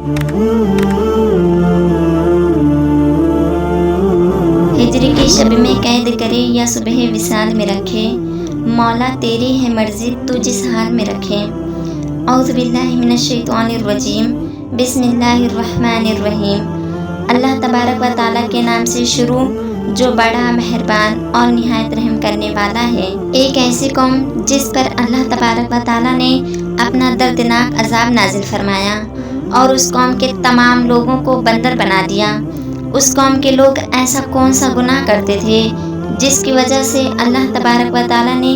ہجر کی شب میں قید کرے یا صبح وصال میں رکھے، مولا تیری ہے مرضی تو جس حال میں رکھے۔ اعوذ باللہ من الشیطان الرجیم، بسم اللہ الرحمن الرحیم۔ اللہ تبارک و تعالیٰ کے نام سے شروع جو بڑا مہربان اور نہایت رحم کرنے والا ہے۔ ایک ایسی قوم جس پر اللہ تبارک و تعالیٰ نے اپنا دردناک عذاب نازل فرمایا اور اس قوم کے تمام لوگوں کو بندر بنا دیا۔ اس قوم کے لوگ ایسا کون سا گناہ کرتے تھے جس کی وجہ سے اللہ تبارک و تعالیٰ نے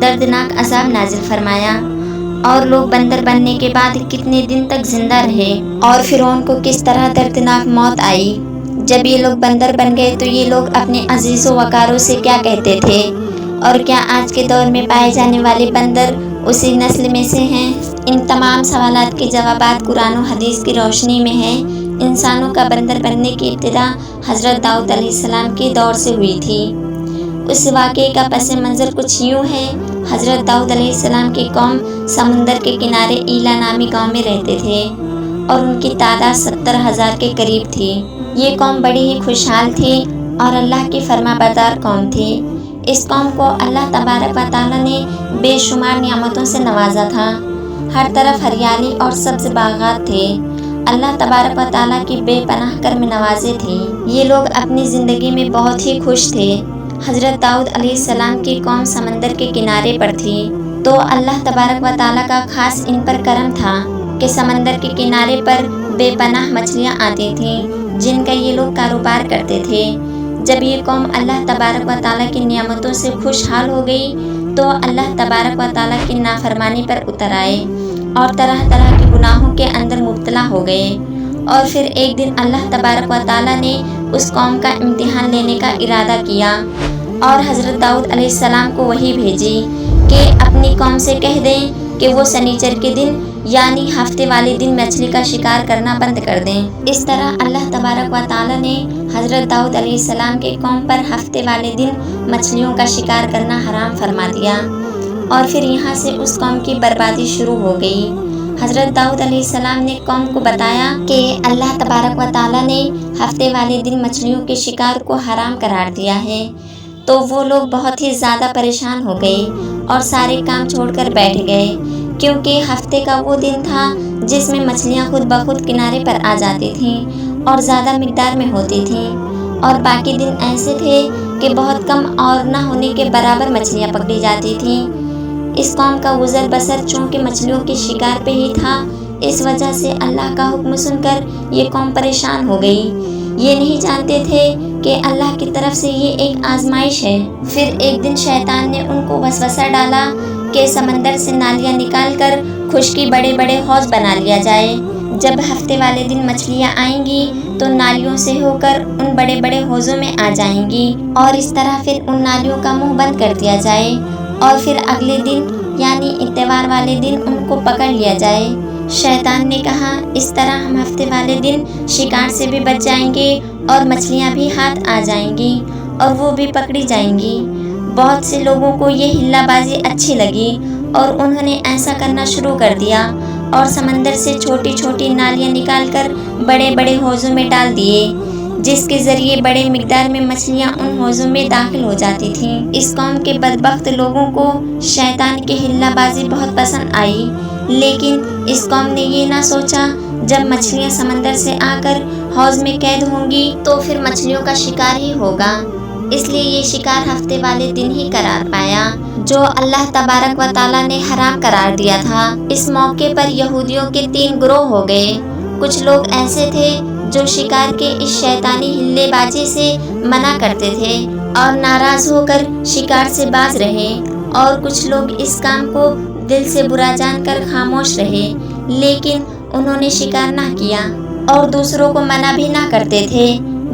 دردناک عذاب نازل فرمایا، اور لوگ بندر بننے کے بعد کتنے دن تک زندہ رہے، اور فرعون کو کس طرح دردناک موت آئی۔ جب یہ لوگ بندر بن گئے تو یہ لوگ اپنے عزیز و وقاروں سے کیا کہتے تھے، اور کیا آج کے دور میں پائے جانے والے بندر اسی نسل میں سے ہیں؟ ان تمام سوالات کے جوابات قرآن و حدیث کی روشنی میں ہیں۔ انسانوں کا بندر بننے کی ابتدا حضرت داؤد علیہ السلام کے دور سے ہوئی تھی۔ اس واقعے کا پس منظر کچھ یوں ہے۔ حضرت داؤد علیہ السلام کی قوم سمندر کے کنارے ایلا نامی گاؤں میں رہتے تھے، اور ان کی تعداد 70,000 کے قریب تھی۔ یہ قوم بڑی ہی خوشحال تھی اور اللہ کی فرما بردار قوم تھی۔ اس قوم کو اللہ تبارک و تعالیٰ نے بے شمار نعمتوں سے نوازا تھا۔ ہر طرف ہریالی اور سبز باغات تھے۔ اللہ تبارک و تعالیٰ کی بے پناہ کرم نوازیں تھی۔ یہ لوگ اپنی زندگی میں بہت ہی خوش تھے۔ حضرت داؤد علیہ السلام کی قوم سمندر کے کنارے پر تھی، تو اللہ تبارک و تعالیٰ کا خاص ان پر کرم تھا کہ سمندر کے کنارے پر بے پناہ مچھلیاں آتی تھیں جن کا یہ لوگ کاروبار کرتے تھے۔ جب یہ قوم اللہ تبارک و تعالیٰ کی نعمتوں سے خوشحال ہو گئی تو اللہ تبارک و تعالیٰ کی نافرمانی پر اتر آئے اور طرح طرح کے گناہوں کے اندر مبتلا ہو گئے۔ اور پھر ایک دن اللہ تبارک و تعالیٰ نے اس قوم کا امتحان لینے کا ارادہ کیا اور حضرت داؤد علیہ السلام کو وحی بھیجی کہ اپنی قوم سے کہہ دیں کہ وہ سنیچر کے دن یعنی ہفتے والے دن مچھلی کا شکار کرنا بند کر دیں۔ اس طرح اللہ تبارک و تعالیٰ نے حضرت داؤد علیہ السلام کے قوم پر ہفتے والے دن مچھلیوں کا شکار کرنا حرام فرما دیا، اور پھر یہاں سے اس قوم کی بربادی شروع ہو گئی۔ حضرت داؤد علیہ السلام نے قوم کو بتایا کہ اللہ تبارک و تعالیٰ نے ہفتے والے دن مچھلیوں کے شکار کو حرام قرار دیا ہے، تو وہ لوگ بہت ہی زیادہ پریشان ہو گئے اور سارے کام چھوڑ کر بیٹھ گئے، کیونکہ ہفتے کا وہ دن تھا جس میں مچھلیاں خود بخود کنارے پر آ جاتی تھیں اور زیادہ مقدار میں ہوتی تھیں، اور باقی دن ایسے تھے کہ بہت کم اور نہ ہونے کے برابر مچھلیاں پکڑی جاتی تھیں۔ اس قوم کا گزر بسر چونکہ مچھلیوں کے شکار پہ ہی تھا، اس وجہ سے اللہ کا حکم سن کر یہ قوم پریشان ہو گئی۔ یہ نہیں جانتے تھے کہ اللہ کی طرف سے یہ ایک آزمائش ہے۔ پھر ایک دن شیطان نے ان کو وسوسہ ڈالا کہ سمندر سے نالیاں نکال کر خشکی بڑے بڑے حوض بنا لیا جائے۔ جب ہفتے والے دن مچھلیاں آئیں گی تو نالیوں سے ہو کر ان بڑے بڑے حوضوں میں آ جائیں گی، اور اس طرح پھر ان نالیوں کا منہ بند کر دیا جائے، اور پھر اگلے دن یعنی اتوار والے دن ان کو پکڑ لیا جائے۔ شیطان نے کہا اس طرح ہم ہفتے والے دن شکار سے بھی بچ جائیں گے اور مچھلیاں بھی ہاتھ آ جائیں گی اور وہ بھی پکڑی جائیں گی۔ بہت سے لوگوں کو یہ ہلا بازی اچھی لگی اور انہوں نے ایسا کرنا شروع کر دیا اور سمندر سے چھوٹی چھوٹی نالیاں نکال کر بڑے بڑے حوضوں میں ڈال دیے، جس کے ذریعے بڑے مقدار میں مچھلیاں ان حوضوں میں داخل ہو جاتی تھیں۔ اس قوم کے بدبخت لوگوں کو شیطان کی ہلا بازی بہت پسند آئی، لیکن اس قوم نے یہ نہ سوچا جب مچھلیاں سمندر سے آ کر حوض میں قید ہوں گی تو پھر مچھلیوں کا شکار ہی ہوگا، اس لیے یہ شکار ہفتے والے دن ہی قرار پایا جو اللہ تبارک و تعالیٰ نے حرام قرار دیا تھا۔ اس موقع پر یہودیوں کے 3 گروہ ہو گئے۔ کچھ لوگ ایسے تھے جو شکار کے اس شیطانی ہلے بازی سے منع کرتے تھے اور ناراض ہو کر شکار سے باز رہے، اور کچھ لوگ اس کام کو دل سے برا جان کر خاموش رہے لیکن انہوں نے شکار نہ کیا، اور دوسروں کو منع بھی نہ کرتے تھے،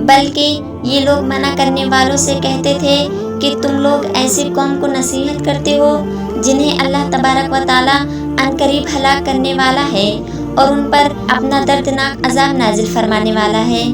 بلکہ یہ لوگ منع کرنے والوں سے کہتے تھے کہ تم لوگ ایسی قوم کو نصیحت کرتے ہو جنہیں اللہ تبارک و تعالیٰ عنقریب ہلاک کرنے والا ہے اور ان پر اپنا دردناک عذاب نازل فرمانے والا ہے،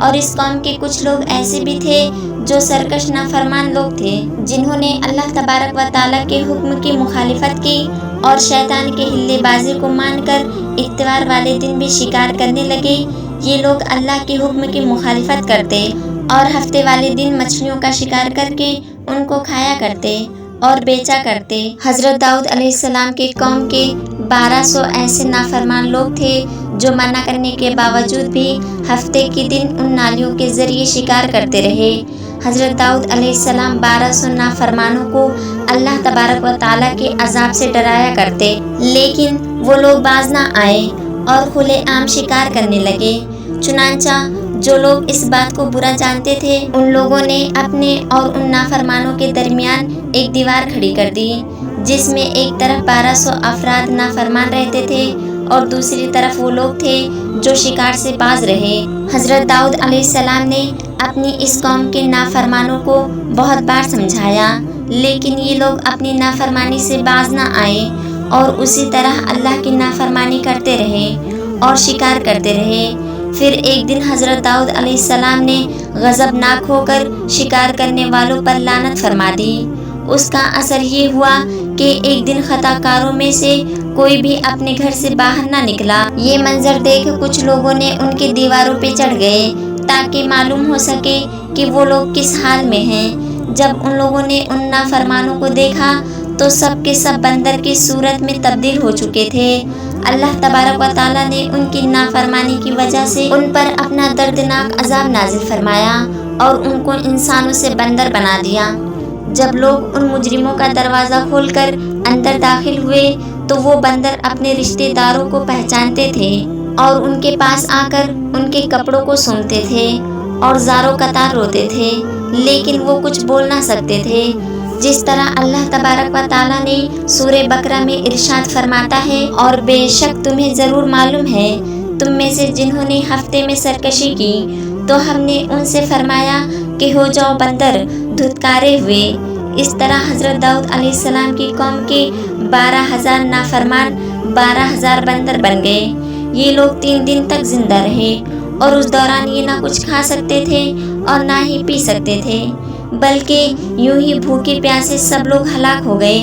اور اس قوم کے کچھ لوگ ایسے بھی تھے جو سرکش نافرمان لوگ تھے، جنہوں نے اللہ تبارک و تعالیٰ کے حکم کی مخالفت کی اور شیطان کے ہلے بازی کو مان کر اتوار والے دن بھی شکار کرنے لگے۔ یہ لوگ اللہ کے حکم کی مخالفت کرتے اور ہفتے والے دن مچھلیوں کا شکار کر کے ان کو کھایا کرتے اور بیچا کرتے۔ حضرت داؤد علیہ السلام کے قوم کے 1200 ایسے نافرمان لوگ تھے جو منع کرنے کے باوجود بھی ہفتے کے دن ان نالیوں کے ذریعے شکار کرتے رہے۔ حضرت داؤد علیہ السلام 1200 نافرمانوں کو اللہ تبارک و تعالیٰ کے عذاب سے ڈرایا کرتے، لیکن وہ لوگ باز نہ آئے اور کھلے عام شکار کرنے لگے۔ چنانچہ جو لوگ اس بات کو برا جانتے تھے، ان لوگوں نے اپنے اور ان نافرمانوں کے درمیان ایک دیوار کھڑی کر دی، جس میں ایک طرف 1200 افراد نافرمان رہتے تھے اور دوسری طرف وہ لوگ تھے جو شکار سے باز رہے۔ حضرت داؤد علیہ السلام نے اپنی اس قوم کے نافرمانوں کو بہت بار سمجھایا، لیکن یہ لوگ اپنی نافرمانی سے باز نہ آئے اور اسی طرح اللہ کی نافرمانی کرتے رہے اور شکار کرتے رہے۔ پھر ایک دن حضرت داؤد علیہ السلام نے غضبناک ہو کر شکار کرنے والوں پر لعنت فرما دی۔ اس کا اثر یہ ہوا کہ ایک دن خطا کاروں میں سے کوئی بھی اپنے گھر سے باہر نہ نکلا۔ یہ منظر دیکھ کچھ لوگوں نے ان کے دیواروں پہ چڑھ گئے تاکہ معلوم ہو سکے کہ وہ لوگ کس حال میں ہیں۔ جب ان لوگوں نے ان نافرمانوں کو دیکھا تو سب کے سب بندر کی صورت میں تبدیل ہو چکے تھے۔ اللہ تبارک و تعالیٰ نے ان کی نافرمانی کی وجہ سے ان پر اپنا دردناک عذاب نازل فرمایا اور ان کو انسانوں سے بندر بنا دیا۔ جب لوگ ان مجرموں کا دروازہ کھول کر اندر داخل ہوئے تو وہ بندر اپنے رشتہ داروں کو پہچانتے تھے اور ان کے پاس آ کر ان کے کپڑوں کو سونگھتے تھے اور زاروں قطار روتے تھے، لیکن وہ کچھ بول نہ سکتے تھے۔ جس طرح اللہ تبارک و تعالیٰ نے سورہ بقرہ میں ارشاد فرماتا ہے، اور بے شک تمہیں ضرور معلوم ہے تم میں سے جنہوں نے ہفتے میں سرکشی کی تو ہم نے ان سے فرمایا کہ ہو جاؤ بندر دھتکارے ہوئے۔ اس طرح حضرت داؤد علیہ السلام کی قوم کے 12,000 نافرمان 12,000 بندر بن گئے۔ یہ لوگ 3 دن تک زندہ رہے اور اس دوران یہ نہ کچھ کھا سکتے تھے اور نہ ہی پی سکتے تھے، بلکہ یوں ہی بھوکے پیاسے سب لوگ ہلاک ہو گئے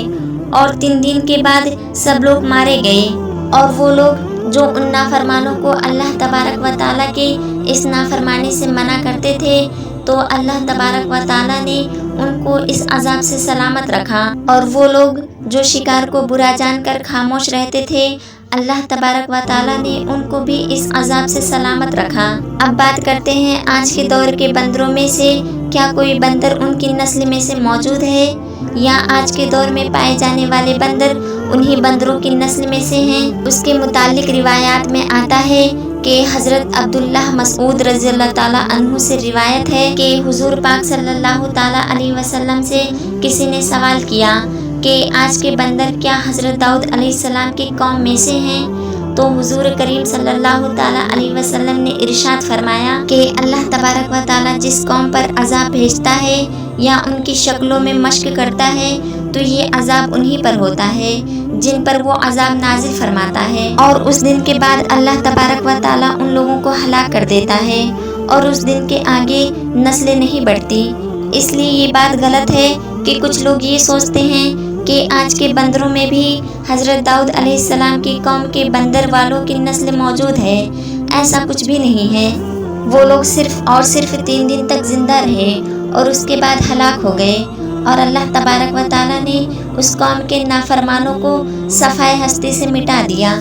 اور 3 دن کے بعد سب لوگ مارے گئے۔ اور وہ لوگ جو ان نافرمانوں کو اللہ تبارک و تعالیٰ کے اس نافرمانی سے منع کرتے تھے تو اللہ تبارک و تعالیٰ نے ان کو اس عذاب سے سلامت رکھا، اور وہ لوگ جو شکار کو برا جان کر خاموش رہتے تھے اللہ تبارک و تعالیٰ نے ان کو بھی اس عذاب سے سلامت رکھا۔ اب بات کرتے ہیں آج کے دور کے بندروں میں سے کیا کوئی بندر ان کی نسل میں سے موجود ہے، یا آج کے دور میں پائے جانے والے بندر انہی بندروں کی نسل میں سے ہیں؟ اس کے متعلق روایات میں آتا ہے کہ حضرت عبداللہ مسعود رضی اللہ تعالیٰ عنہ سے روایت ہے کہ حضور پاک صلی اللہ تعالیٰ علیہ وسلم سے کسی نے سوال کیا کہ آج کے بندر کیا حضرت داؤد علیہ السلام کی قوم میں سے ہیں؟ تو حضور کریم صلی اللہ تعالیٰ علیہ وسلم نے ارشاد فرمایا کہ اللہ تبارک و تعالیٰ جس قوم پر عذاب بھیجتا ہے یا ان کی شکلوں میں مشق کرتا ہے تو یہ عذاب انہی پر ہوتا ہے جن پر وہ عذاب نازل فرماتا ہے، اور اس دن کے بعد اللہ تبارک و تعالیٰ ان لوگوں کو ہلاک کر دیتا ہے اور اس دن کے آگے نسلیں نہیں بڑھتی۔ اس لیے یہ بات غلط ہے کہ کچھ لوگ یہ سوچتے ہیں کہ آج کے بندروں میں بھی حضرت داؤد علیہ السلام کی قوم کے بندر والوں کی نسل موجود ہے۔ ایسا کچھ بھی نہیں ہے۔ وہ لوگ صرف اور صرف 3 دن تک زندہ رہے اور اس کے بعد ہلاک ہو گئے، اور اللہ تبارک و تعالیٰ نے اس قوم کے نافرمانوں کو صفحۂ ہستی سے مٹا دیا۔